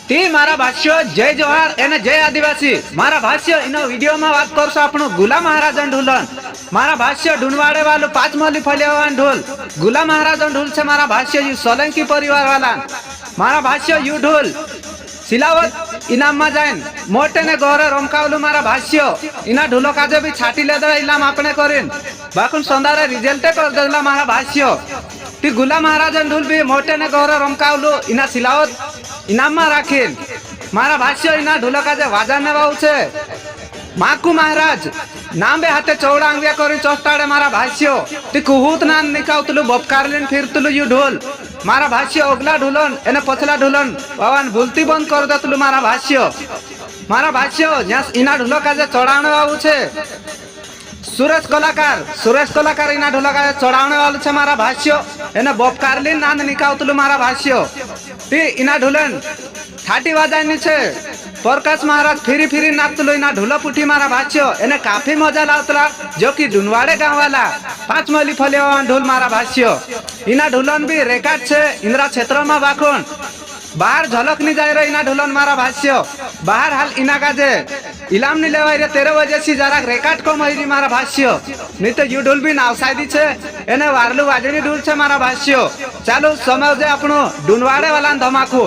તે મારા ભાષ્ય જય જોહાર અને જય આદિવાસી મારા ભાષ્ય એનો વિડીયોમાં વાત કરશો આપણું ગુલામ મહારાજન ઢોલન મારા ભાષ્ય ઢૂંढवाड़े वालों पांच मोली फलियावान ढोल गुलाम महाराजन ढोल से मारा भाष्य यू सोलंकी परिवार वाला मारा भाष्य यू ढोल सिलावत इनाम में जाइन मोटे ने गौरे रोमकावलू मारा भाष्य इना ढोलो काजे भी छाटी ले दे इनाम आपने करीन बाकुन संदारे रिजल्टे कर देला मारा भाष्य ती गुलाम महाराजन ढोल भी मोटे ने गौरे रोमकावलू इना सिलावत इनाम में राखीन मारा भाष्य इना ढोलो काजे वाजाने वाव छे माकू महाराज नाम बे हाथे चौड़ा अंगिया करी चोस्ताड़े मारा भाष्य ती कुहूत नान निकावतलू बपकारलीन फिरतलू यू ढोल मारा भाष्य ओगला ढोलन एने पछला ढोलन वावान भूलती बंद कर देतलू मारा भाष्य ज्यां इना ढोलो काजे चढ़ावणे वाळुं छे सुरेश कलाकार इना ढोलो काजे चढ़ावणे वाळुं छे मारा भाष्य एने बपकारलीन नान निकावतलू मारा भाष्य ती इना ढोलन थाटी वाजायनी छे प्रकाश महाराज फिरी फिरी नाचतलो इना ढोला पुठी मारा भाष्य एने काफी मजा लावतला जो कि ढूंढवाड़े गांव वाला पांच मोली फलियावान ढोल मारा भाष्य इना ढोलन भी रेकॉर्ड छे इंद्रा क्षेत्र में वाखोन बाहर झलक नहीं जाए इना ढोलन मारा भाष्य बाहर हाल इना काजे इलाम नहीं लेवाय रे 13 बजे सी जरा रेकॉर्ड कम होई मारा भाष्य नहीं तो यू ढोल भी नावसायदी छे एने वारलू वाजनी ढोल छे मारा भाष्य चालो समझे आपनो ढूंढवाड़े वाला धमाको